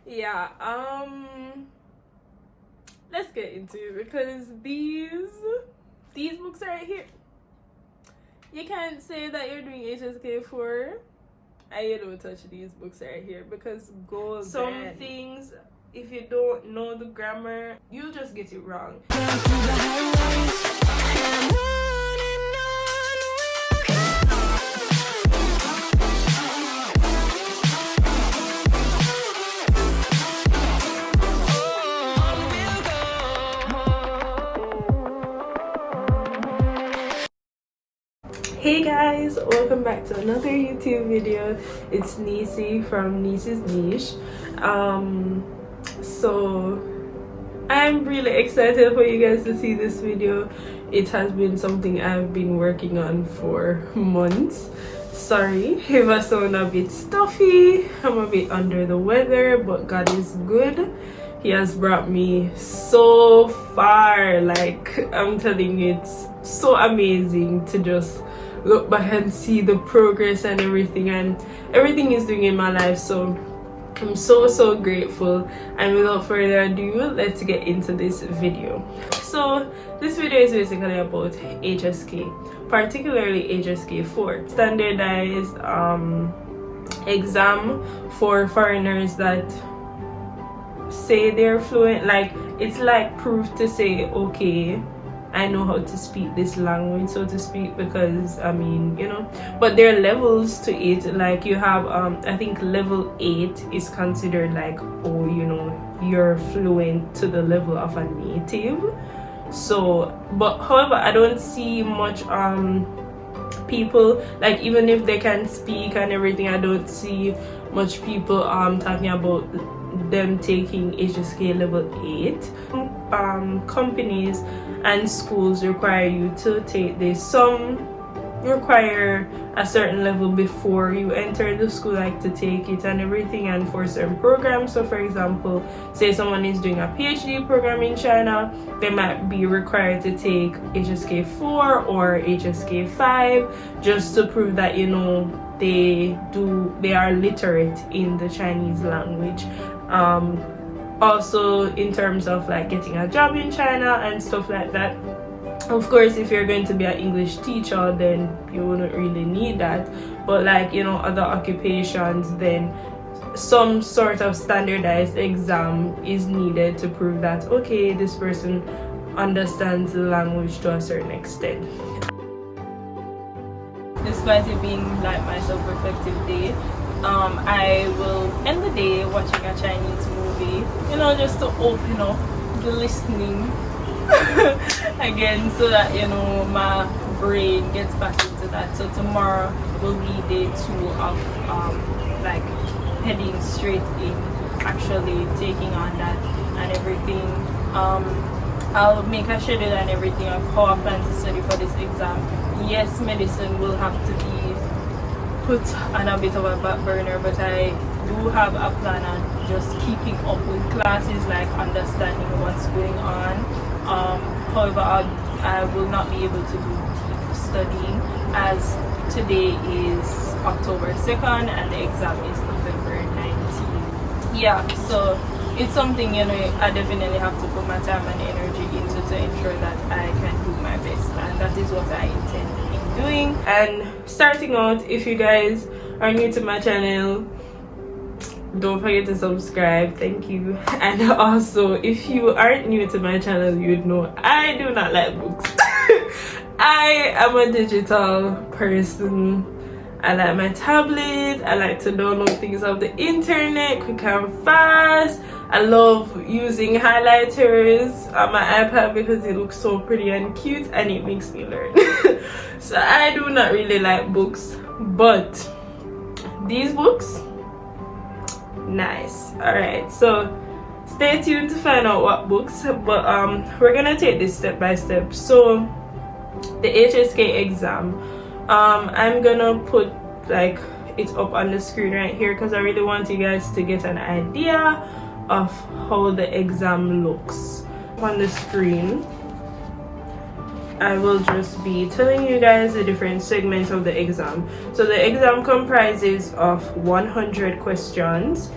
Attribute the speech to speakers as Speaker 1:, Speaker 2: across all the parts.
Speaker 1: Yeah, let's get into it because these books right here, you can't say that you're doing HSK4 and you don't touch these books right here because some things, if you don't know the grammar, you'll just get it wrong. Hey guys, welcome back to another YouTube video. It's Nisi from Nisi's Niche. So I'm really excited for you guys to see this video. It has been something I've been working on for months. Sorry if I sound a bit stuffy, I'm a bit under the weather, but God is good. He has brought me so far. Like, I'm telling you, it's so amazing to just look back and see the progress and everything is doing in my life. So I'm so grateful, and without further ado, let's get into this video. So this video is basically about HSK, particularly HSK4, standardized exam for foreigners that say they're fluent. Like, it's like proof to say, okay, I know how to speak this language, so to speak, because I mean, you know, but there are levels to it. Like, you have I think level 8 is considered like, oh, you know, you're fluent to the level of a native. So, but however, I don't see much people, like, even if they can speak and everything, I don't see much people talking about them taking HSK level 8. Companies and schools require you to take this. Some require a certain level before you enter the school, like to take it and everything, and for certain programs. So for example, say someone is doing a PhD program in China, they might be required to take HSK4 or HSK5 just to prove that, you know, they are literate in the Chinese language. Also in terms of like getting a job in China and stuff like that. Of course, if you're going to be an English teacher, then you wouldn't really need that, but like, you know, other occupations, then some sort of standardized exam is needed to prove that, okay, this person understands the language to a certain extent. Despite it being like my self-reflective day, I will end the day watching a Chinese movie, you know, just to open up the listening again, so that, you know, my brain gets back into that. So tomorrow will be day 2 of like heading straight in, actually taking on that and everything. I'll make a schedule and everything of how I plan to study for this exam. Yes, medicine will have to be put on a bit of a back burner, but I do have a plan on just keeping up with classes, like understanding what's going on. However, I will not be able to do deep studying, as today is October 2nd and the exam is November 19th. Yeah, so it's something, you know, I definitely have to put my time and energy into to ensure that I can do my best, and that is what I intend in doing. And starting out, if you guys are new to my channel, don't forget to subscribe, thank you. And also, if you aren't new to my channel, you'd know I do not like books. I am a digital person. I like my tablet, I like to download things off the internet quick and fast. I love using highlighters on my iPad because it looks so pretty and cute and it makes me learn. So I do not really like books, but these books, nice. All right, so stay tuned to find out what books, but we're gonna take this step by step. So the HSK exam, I'm gonna put like it up on the screen right here because I really want you guys to get an idea of how the exam looks. On the screen, I will just be telling you guys the different segments of the exam. So the exam comprises of 100 questions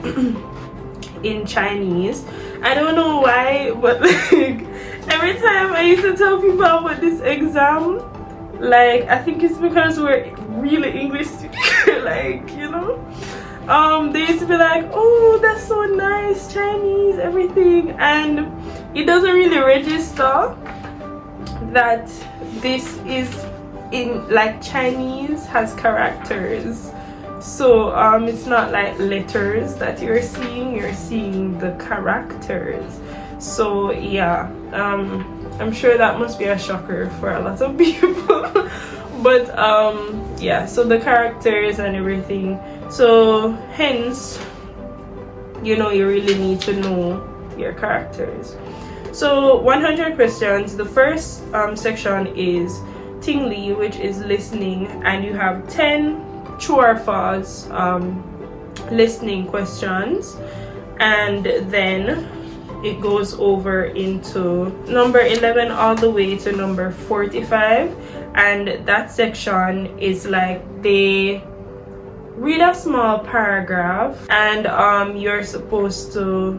Speaker 1: in Chinese. I don't know why, but like every time I used to tell people about this exam, like I think it's because we're really English like, you know, they used to be like, oh, that's so nice, Chinese, everything, and it doesn't really register that this is in like Chinese has characters. So it's not like letters that you're seeing the characters. So yeah, I'm sure that must be a shocker for a lot of people. But yeah, so the characters and everything, so hence, you know, you really need to know your characters. So 100 questions. The first section is Tingli, which is listening, and you have 10 true or false listening questions, and then it goes over into number 11 all the way to number 45, and that section is like they read a small paragraph, and you're supposed to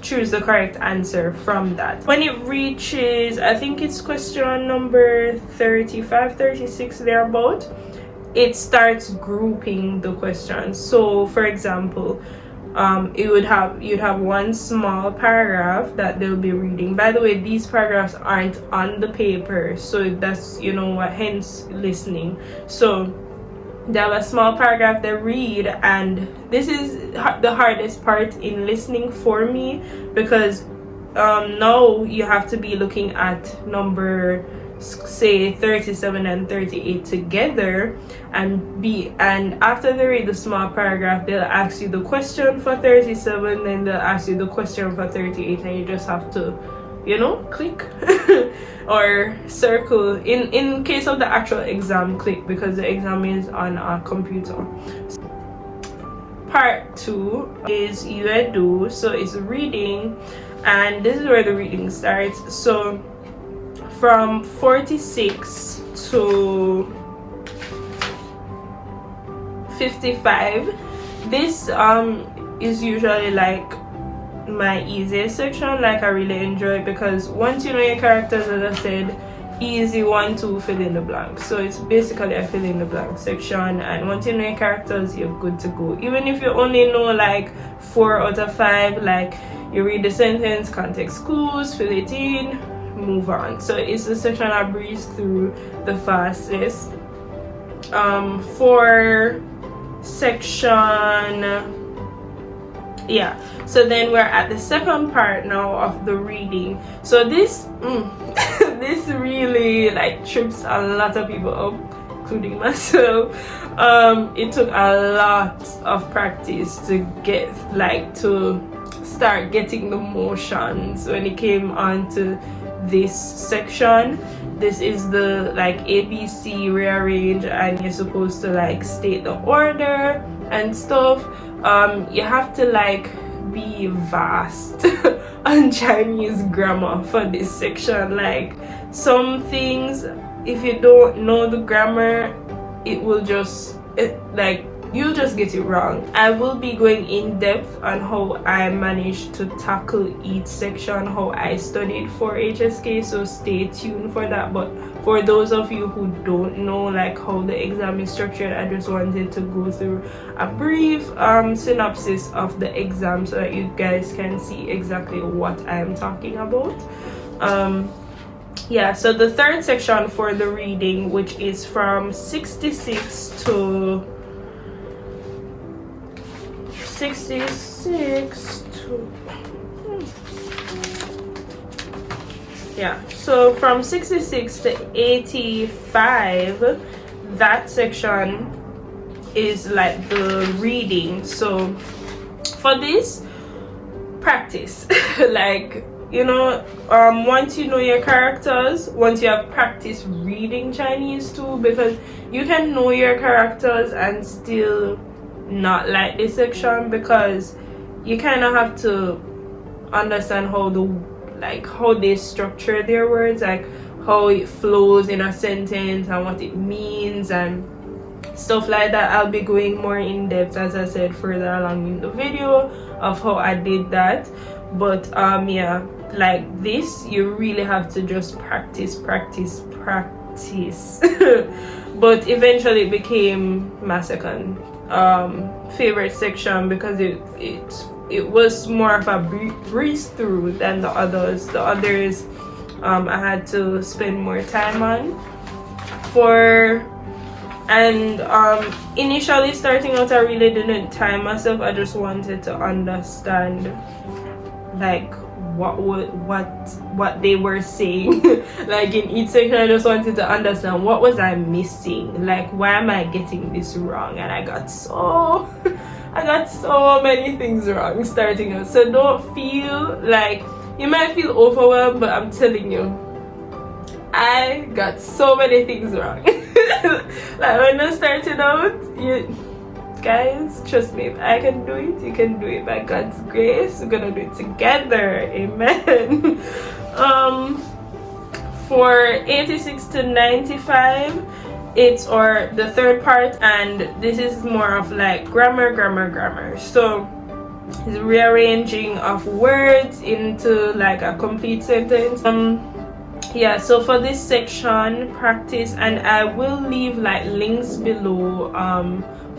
Speaker 1: choose the correct answer from that. When it reaches, I think it's question number 35, 36 thereabout, it starts grouping the questions. So for example, you'd have one small paragraph that they'll be reading. By the way, these paragraphs aren't on the paper, so that's, you know what, hence listening. So they have a small paragraph they read, and this is the hardest part in listening for me, because now you have to be looking at number, say, 37 and 38 together, and after they read the small paragraph, they'll ask you the question for 37, then they'll ask you the question for 38, and you just have to, you know, click or circle. In case of the actual exam, click, because the exam is on a computer. Part 2 is Yuedu, so it's reading, and this is where the reading starts. So from 46 to 55, this is usually like my easiest section. Like I really enjoy it, because once you know your characters, as I said, easy one to fill in the blanks. So it's basically a fill in the blank section, and once you know your characters, you're good to go. Even if you only know like 4 out of 5, like you read the sentence, context clues, fill it in, move on. So it's the section I breeze through the fastest. For section, yeah, so then we're at the second part now of the reading. So this this really like trips a lot of people up, including myself. It took a lot of practice to get like to start getting the motions when it came on to this section. This is the like ABC rearrange, and you're supposed to like state the order and stuff. You have to like be vast on Chinese grammar for this section. Like some things, if you don't know the grammar, it will just like you'll just get it wrong. I will be going in depth on how I managed to tackle each section, how I studied for HSK, so stay tuned for that. But for those of you who don't know like how the exam is structured, I just wanted to go through a brief synopsis of the exam so that you guys can see exactly what I am talking about. Yeah, so the third section for the reading, which is from 66 to yeah, so from 66 to 85, that section is like the reading. So for this, practice like, you know, once you know your characters, once you have practiced reading Chinese too, because you can know your characters and still not like this section, because you kind of have to understand how how they structure their words, like how it flows in a sentence and what it means and stuff like that. I'll be going more in depth, as I said, further along in the video of how I did that. But yeah, like this, you really have to just practice. But eventually it became my second favorite section, because it was more of a breeze through than the others. The others I had to spend more time on. And initially starting out, I really didn't time myself. I just wanted to understand like what they were saying. Like in each section, I just wanted to understand what was I missing, like why am I getting this wrong. And I got so many things wrong starting out. So don't feel like, you might feel overwhelmed, but I'm telling you, I got so many things wrong. Like when I started out, you guys, trust me, if I can do it, you can do it. By God's grace, we're gonna do it together. Amen. For 86 to 95, it's the third part, and this is more of like grammar. So it's rearranging of words into like a complete sentence. Yeah, so for this section, practice, and I will leave like links below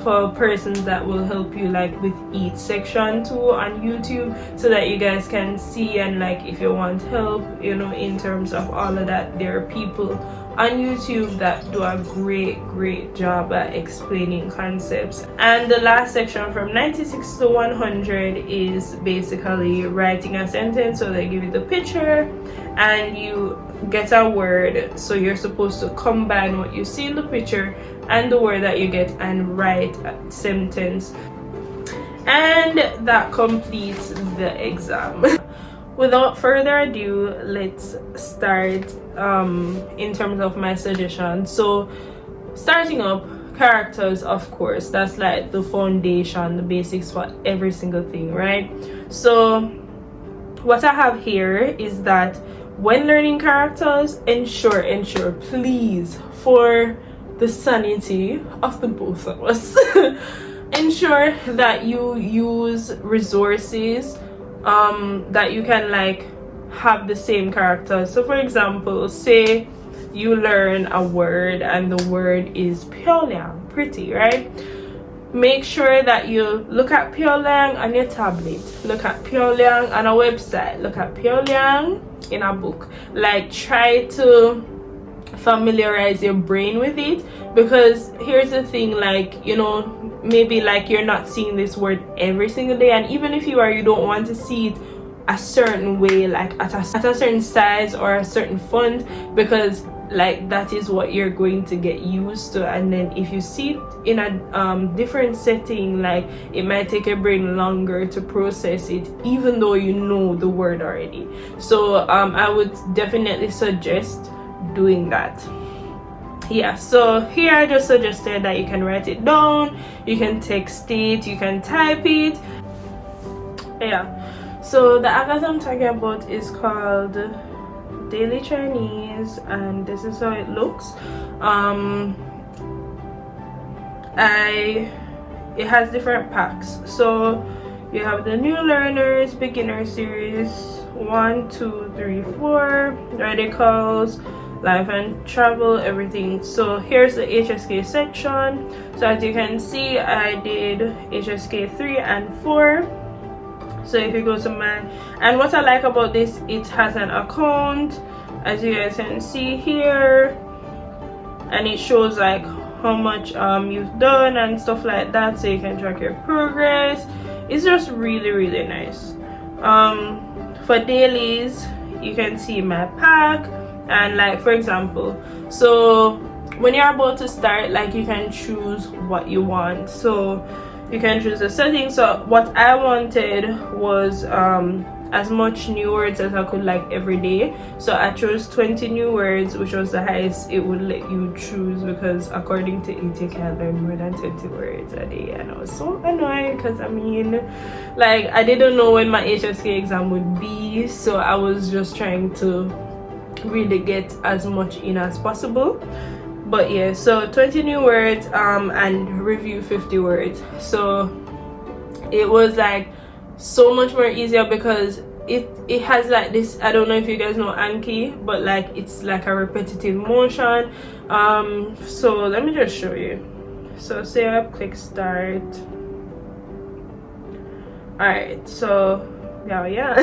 Speaker 1: for persons that will help you like with each section too on YouTube, so that you guys can see, and like if you want help, you know, in terms of all of that, there are people on YouTube that do a great job at explaining concepts. And the last section from 96 to 100 is basically writing a sentence. So they give you the picture and you get a word, so you're supposed to combine what you see in the picture and the word that you get and write a sentence, and that completes the exam. Without further ado, let's start in terms of my suggestion. So starting up, characters, of course, that's like the foundation, the basics for every single thing, right? So what I have here is that when learning characters, ensure please, for the sanity of the both of us, ensure that you use resources that you can like have the same characters. So for example, say you learn a word and the word is pyongyang, pretty, right? Make sure that you look at pyongyang on your tablet, look at pyongyang on a website, look at pyongyang in a book. Like, try to familiarize your brain with it, because here's the thing, like, you know, maybe like you're not seeing this word every single day, and even if you are, you don't want to see it a certain way, like at a certain size or a certain font, because like that is what you're going to get used to. And then if you see it in a different setting, like it might take your brain longer to process it, even though you know the word already. So I would definitely suggest doing that. Yeah, so here I just suggested that you can write it down, you can text it, you can type it. Yeah, so the atlas I'm talking about is called Daily Chinese, and this is how it looks. It has different packs. So you have the new learners, beginner series 1, 2, 3, 4, radicals, life and travel, everything. So here's the HSK section. So as you can see, I did HSK 3 and 4. So if you go to and what I like about this, it has an account, as you guys can see here, and it shows like how much you've done and stuff like that, so you can track your progress. It's just really nice. For dailies, you can see my pack, and like for example, so when you're about to start, like you can choose what you want. So you can choose the settings. So what I wanted was as much new words as I could, like every day. So I chose 20 new words, which was the highest it would let you choose, because according to it, you can learn more than 20 words a day. And I was so annoyed, because I mean, like, I didn't know when my HSK exam would be, so I was just trying to really get as much in as possible. But yeah, so 20 new words and review 50 words. So it was like so much more easier because it has like this, I don't know if you guys know Anki, but like it's like a repetitive motion. So let me just show you. So say I click start. Alright, so yeah.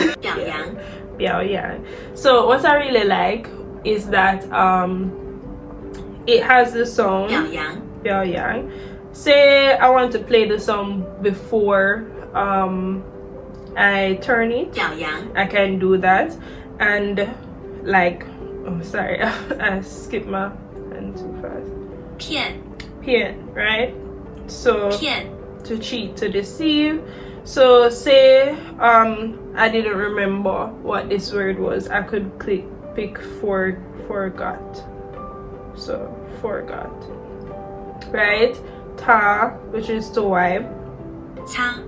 Speaker 1: So what I really like is that it has the song 表扬. Say I want to play the song before I turn it,
Speaker 2: 表扬
Speaker 1: I can do that. And like, oh sorry, I skipped my pen too fast. 骗, right? So
Speaker 2: 骗
Speaker 1: to cheat, to deceive. So say I didn't remember what this word was, I could pick forgot. So forgot, right? Ta, which is to wipe.
Speaker 2: 擦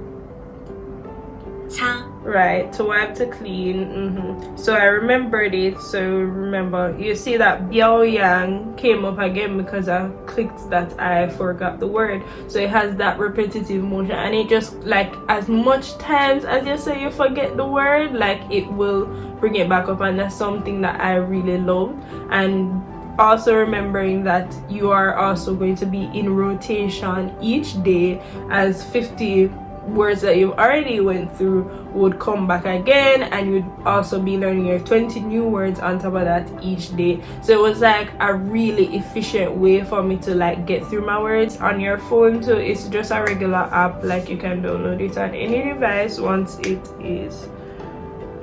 Speaker 1: Right, to wipe, to clean. So I remembered it. So remember, you see that biao yang came up again because I clicked that I forgot the word. So it has that repetitive motion, and it just like as much times as you say you forget the word, like it will bring it back up, and that's something that I really love. And also remembering that you are also going to be in rotation each day, as 50 words that you've already went through would come back again, and you'd also be learning your 20 new words on top of that each day. So it was like a really efficient way for me to like get through my words on your phone. So it's just a regular app, like you can download it on any device once it is.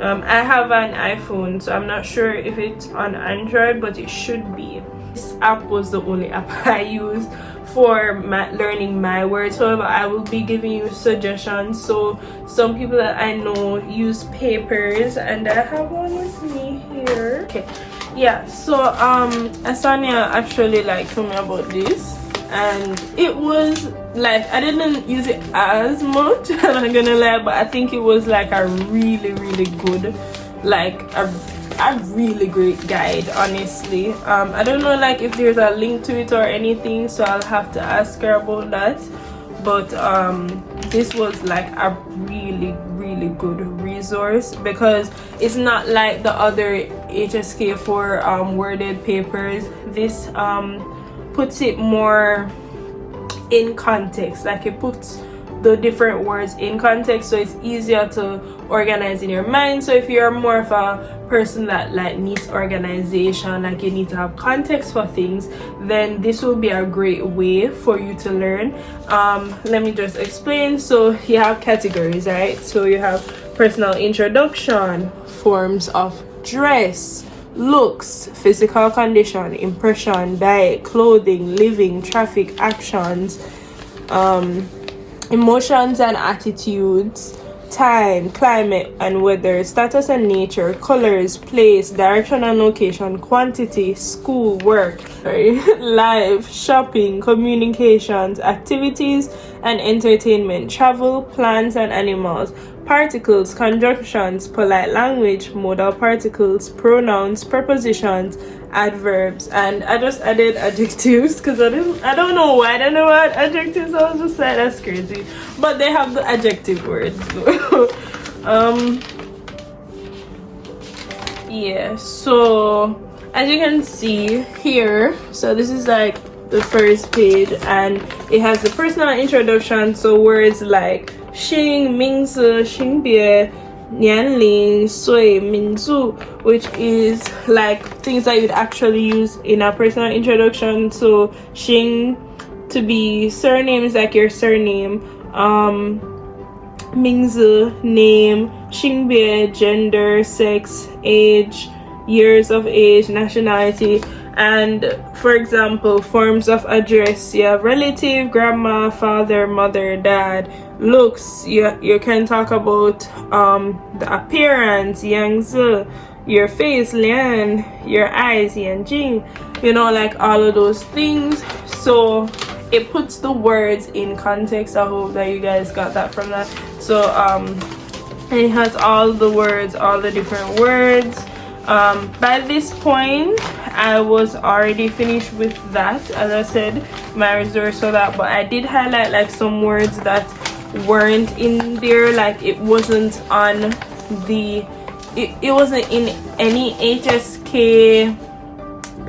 Speaker 1: I have an iPhone, so I'm not sure if it's on Android, but it should be. This app was the only app I used for learning my words. However, I will be giving you suggestions. So some people that I know use papers, and I have one with me here. Okay, yeah. So Asanya actually like told me about this, and it was like I didn't use it as much, I'm not gonna lie, but I think it was like a really good, like a really great guide, honestly. I don't know like if there's a link to it or anything, so I'll have to ask her about that. But this was like a really good resource, because it's not like the other HSK4 worded papers. This puts it more in context, like it puts the different words in context, so it's easier to organize in your mind. So if you're more of a person that like needs organization, like you need to have context for things, then this will be a great way for you to learn. Let me just explain. So you have categories, right? So you have personal introduction, forms of dress, looks, physical condition, impression, diet, clothing, living, traffic, actions, emotions and attitudes, time, climate and weather, status and nature, colors, place, direction and location, quantity, school, work, life, shopping, communications, activities and entertainment, travel, plants and animals, particles, conjunctions, polite language, modal particles, pronouns, prepositions, adverbs. And I just added adjectives because I don't know why I don't know what adjectives. I was just like, that's crazy, but they have the adjective words. Yeah, so as you can see here, so this is like the first page, and it has the personal introduction. So words like 姓名字性别年龄岁民族, which is like things that you'd actually use in a personal introduction. So 姓 to be surnames, like your surname, 名字 name, 性别 gender, sex, age, years of age, nationality. And for example, forms of address, you have relative, grandma, father, mother, dad. Looks, you can talk about the appearance, Yangzi, your face, Lian, your eyes, Yanjing, you know, like all of those things. So it puts the words in context. I hope that you guys got that from that. So and it has all the words, all the different words. By this point I was already finished with that, as I said, my resource for that, but I did highlight like some words that weren't in there, like it wasn't on the it wasn't in any HSK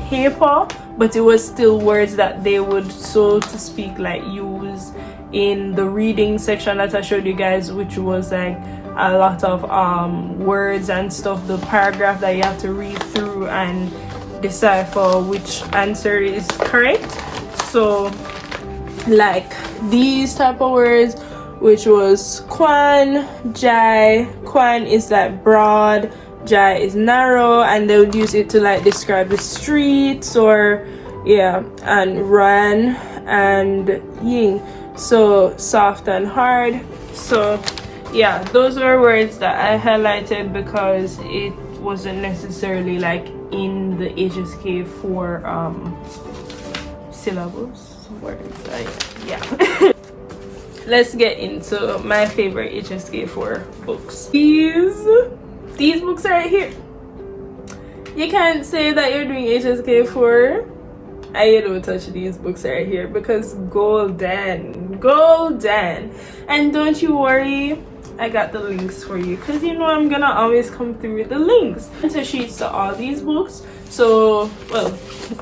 Speaker 1: paper, but it was still words that they would, so to speak, like use in the reading section that I showed you guys, which was like a lot of words and stuff, the paragraph that you have to read through and decipher which answer is correct. So like these type of words, which was quan, jai. Quan is like broad, jai is narrow, and they would use it to like describe the streets, or yeah, and ran and ying, so soft and hard. So yeah, those were words that I highlighted because it wasn't necessarily like in the HSK4 syllables words. Yeah. Let's get into my favorite HSK4 books. These books right here. You can't say that you're doing HSK4 and you don't touch these books right here, because golden. And don't you worry, I got the links for you, because you know I'm gonna always come through with the links. So sheets to all these books, so well,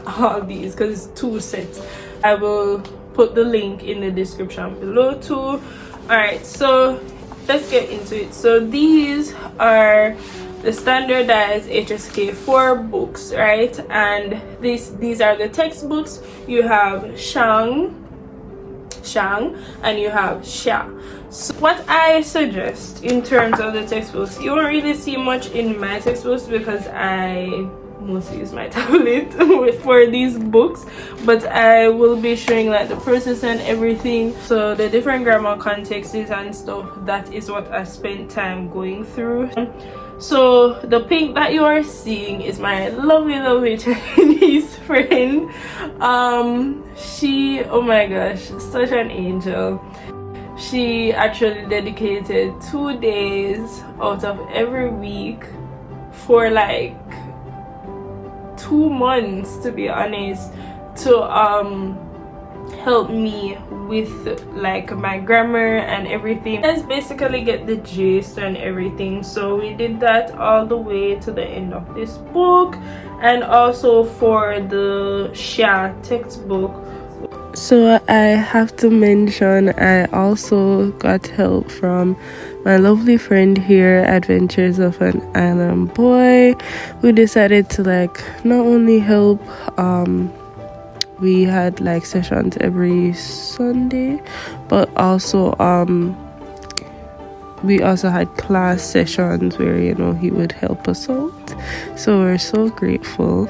Speaker 1: all these, because it's 2 sets. I will put the link in the description below too. All right, so let's get into it. So these are the standardized HSK4 books, right? And these are the textbooks. You have Shang, and you have Xia. So what I suggest in terms of the textbooks, you won't really see much in my textbooks because I mostly use my tablet for these books, but I will be showing like the process and everything, so the different grammar contexts and stuff. That is what I spent time going through. So the pink that you are seeing is my lovely Chinese friend. She, oh my gosh, such an angel. She actually dedicated 2 days out of every week for like 2 months, to be honest, to help me with like my grammar and everything. Let's basically get the gist and everything. So we did that all the way to the end of this book, and also for the Xia textbook. So I have to mention, I also got help from my lovely friend here, Adventures of an Island Boy, who decided to like not only help, we had like sessions every Sunday, but also we also had class sessions where, you know, he would help us out. So we're so grateful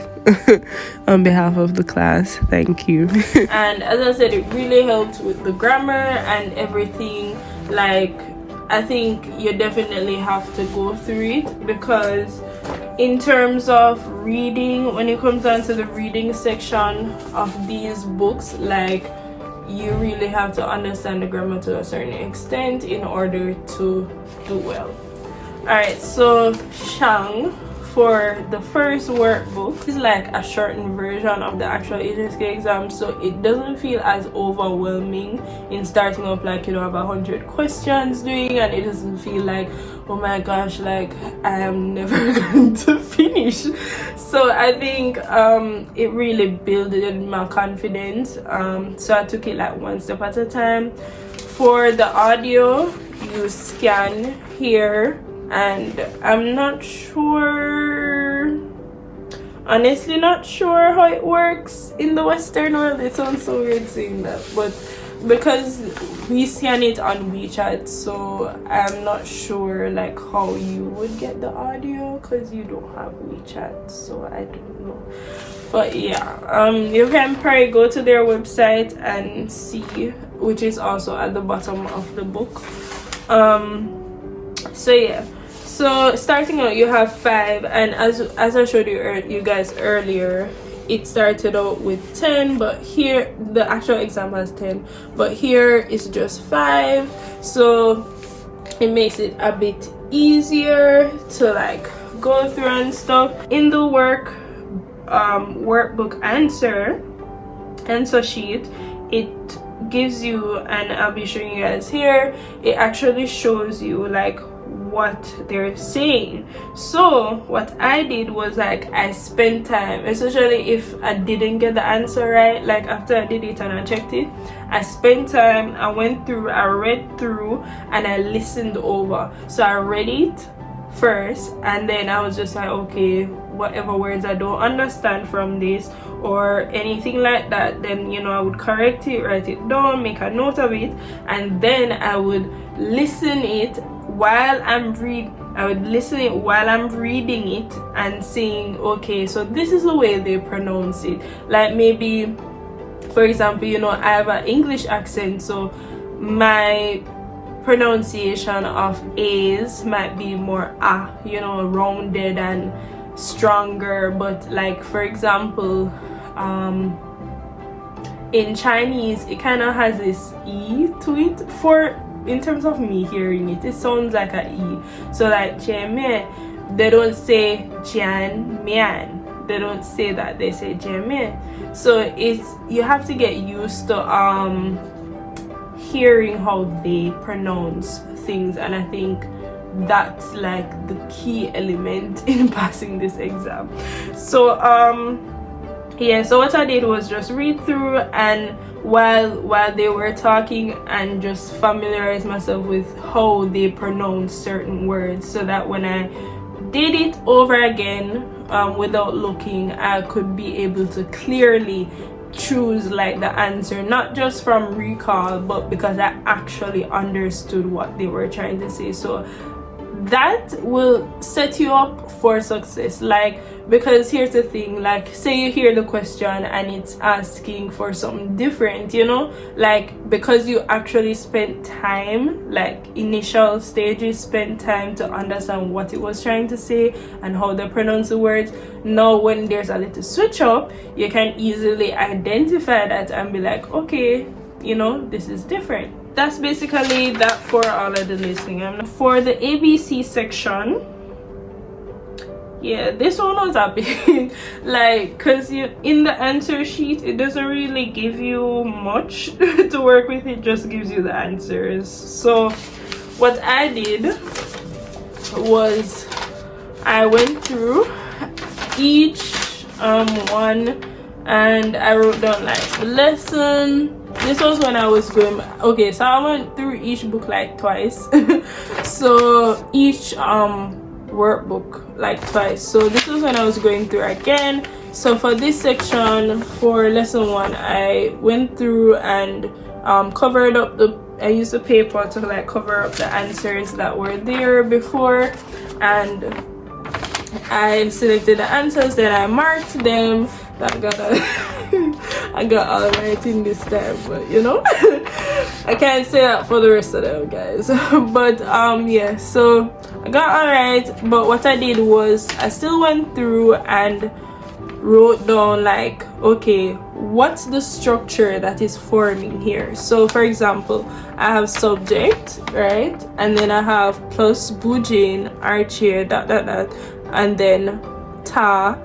Speaker 1: on behalf of the class. Thank you. And as I said, it really helped with the grammar and everything. Like, I think you definitely have to go through it, because in terms of reading, when it comes down to the reading section of these books, like, you really have to understand the grammar to a certain extent in order to do well. All right, so Shang, for the first workbook, is like a shortened version of the actual HSK exam, so it doesn't feel as overwhelming in starting up, like, you know, have 100 questions doing, and it doesn't feel like, oh my gosh, like I am never going to finish. So I think it really built my confidence. So I took it like one step at a time. For the audio, you scan here, and I'm not sure, honestly not sure how it works in the Western world. It sounds so weird saying that, but because we scan it on WeChat, so I'm not sure like how you would get the audio, because you don't have WeChat, so I don't know. But yeah, you can probably go to their website and see, which is also at the bottom of the book. So yeah, so starting out you have 5, and as I showed you guys earlier, it started out with 10, but here the actual exam has 10, but here it's just 5, so it makes it a bit easier to like go through and stuff. In the workbook answer sheet, it gives you, and I'll be showing you guys here, it actually shows you like what they're saying. So what I did was like I spent time, especially if I didn't get the answer right, like after I did it and I checked it, I spent time, I went through, I read through, and I listened over. So I read it first, and then I was just like, okay, whatever words I don't understand from this or anything like that, then you know, I would correct it, write it down, make a note of it, and then I would listen it while I'm reading it and saying, okay, so this is the way they pronounce it. Like maybe, for example, you know, I have an English accent, so my pronunciation of A's might be more you know, rounded and stronger. But like, for example, in Chinese, it kind of has this E to it. In terms of me hearing it, it sounds like a E. So like Jian, they don't say Jian Mian. They don't say that, they say Jian. So you have to get used to hearing how they pronounce things, and I think that's like the key element in passing this exam. So yeah, so what I did was just read through, and while they were talking, and just familiarize myself with how they pronounce certain words, so that when I did it over again without looking, I could be able to clearly choose like the answer, not just from recall, but because I actually understood what they were trying to say. So that will set you up for success. Like, because here's the thing, like say you hear the question and it's asking for something different, you know, like because you actually spent time, like initial stages, spent time to understand what it was trying to say and how they pronounce the words. Now when there's a little switch up, you can easily identify that and be like, okay, you know, this is different. That's basically that for all of the listening. For the ABC section, yeah, this one was a bit like, because in the answer sheet, it doesn't really give you much to work with. It just gives you the answers. So what I did was I went through each one, and I wrote down like the lesson. This was when I was going, okay, so I went through each book like twice. So each workbook like twice. So this was when I was going through again. So for this section, for lesson 1, I went through and covered up I used the paper to like cover up the answers that were there before, and I selected the answers, then I marked them. I got all right in this time, but you know, I can't say that for the rest of them, guys. But yeah, so I got all right. But what I did was I still went through and wrote down like, okay, what's the structure that is forming here? So for example, I have subject, right, and then I have plus bujin, archer, and then ta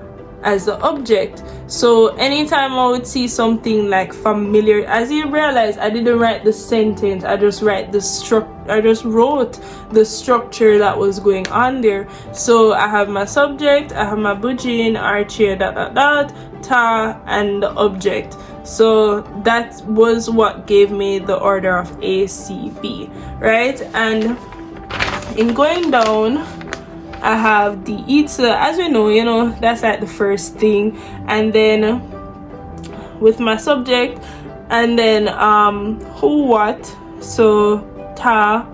Speaker 1: as the object. So anytime I would see something like familiar, as you realize, I didn't write the sentence, I just wrote the structure that was going on there. So I have my subject, I have my bujin, archer, ta, and the object. So that was what gave me the order of A, C, B, right? And in going down, I have the itza, as we know, you know, that's like the first thing, and then with my subject, and then who, what, so ta,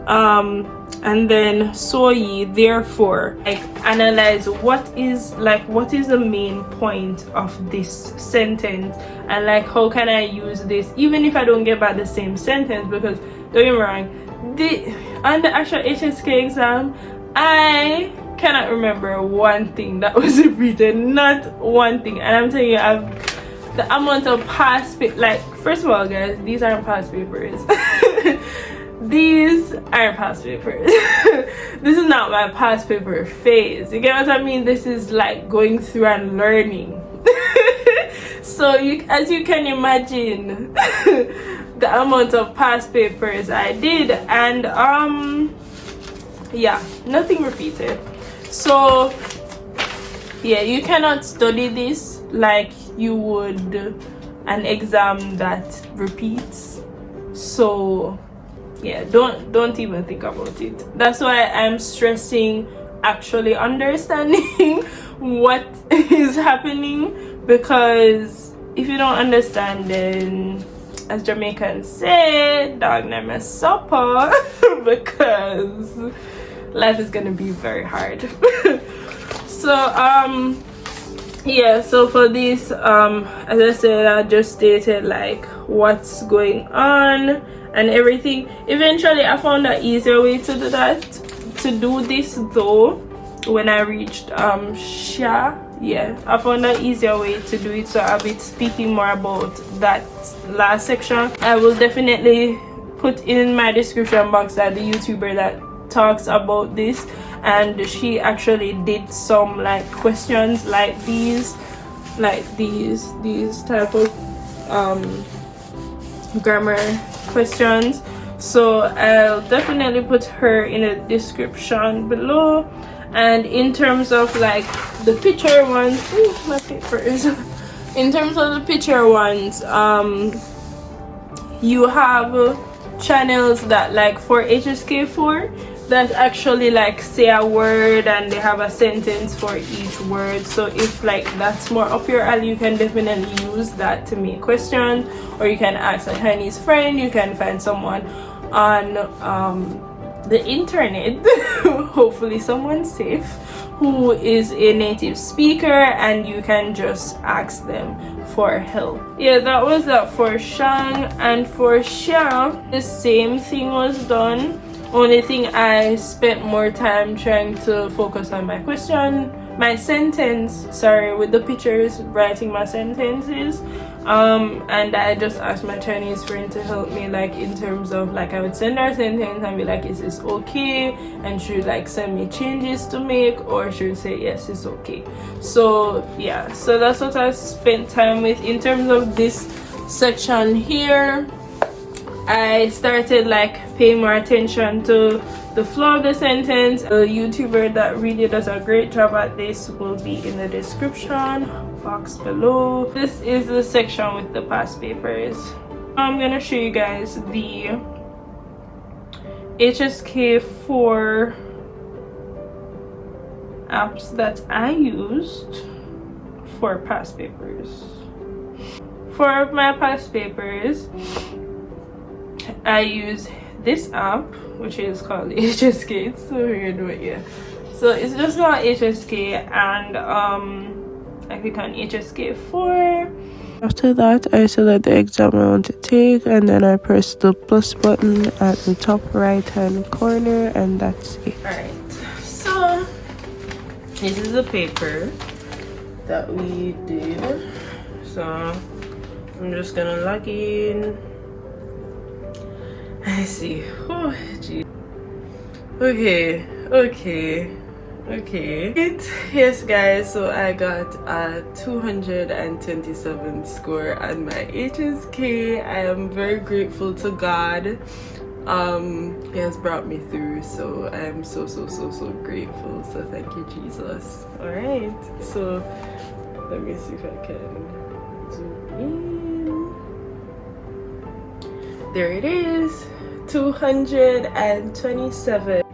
Speaker 1: and then soyi, therefore. Like analyze what is the main point of this sentence, and like how can I use this even if I don't get back the same sentence. Because don't get me wrong, on the actual HSK exam, I cannot remember one thing that was repeated, not one thing. And I'm telling you, the amount of past like, first of all, guys, these aren't past papers. these are past papers. This is not my past paper phase. You get what I mean? This is like going through and learning. So as you can imagine, the amount of past papers I did, and yeah, nothing repeated. So yeah, you cannot study this like you would an exam that repeats. So yeah, don't even think about it. That's why I'm stressing actually understanding what is happening, because if you don't understand, then as Jamaicans say, dog name is supper, because life is gonna be very hard. So yeah, so for this as I said, I just stated like what's going on and everything. Eventually I found an easier way to do this though when I reached Sha. Yeah, I found an easier way to do it, so I'll be speaking more about that last section. I will definitely put in my description box that the YouTuber that talks about this, and she actually did some like questions like these type of grammar questions. So I'll definitely put her in the description below. And in terms of like the picture ones, my papers. In terms of the picture ones, you have channels that like for HSK4 that actually like say a word and they have a sentence for each word. So if like that's more up your alley, you can definitely use that to make questions, or you can ask a Chinese friend, you can find someone on the internet, hopefully someone safe, who is a native speaker, and you can just ask them for help. Yeah, that was that for Shang. And for Xia, the same thing was done. Only thing, I spent more time trying to focus on my sentence, with the pictures, writing my sentences. And I just asked my Chinese friend to help me, like in terms of like I would send her a sentence and be like, is this okay? And she would like send me changes to make, or she would say yes, it's okay. So yeah, so that's what I spent time with. In terms of this section here, I started like paying more attention to the flow of the sentence. The YouTuber that really does a great job at this will be in the description box below. This is the section with the past papers. I'm gonna show you guys the HSK4 apps that I used for past papers. For my past papers, I use this app, which is called HSK. It's so weird, but yeah. So it's just called HSK, and I click on HSK4. After that, I select the exam I want to take, and then I press the plus button at the top right hand corner, and that's it. Alright, so this is the paper that we did. So I'm just gonna log in. I see. Oh, gee. Okay. Yes, guys. So I got a 227 score on my HSK. I am very grateful to God. He has brought me through. So I am so grateful. So thank you, Jesus. All right. So let me see if I can zoom in. There it is. 227.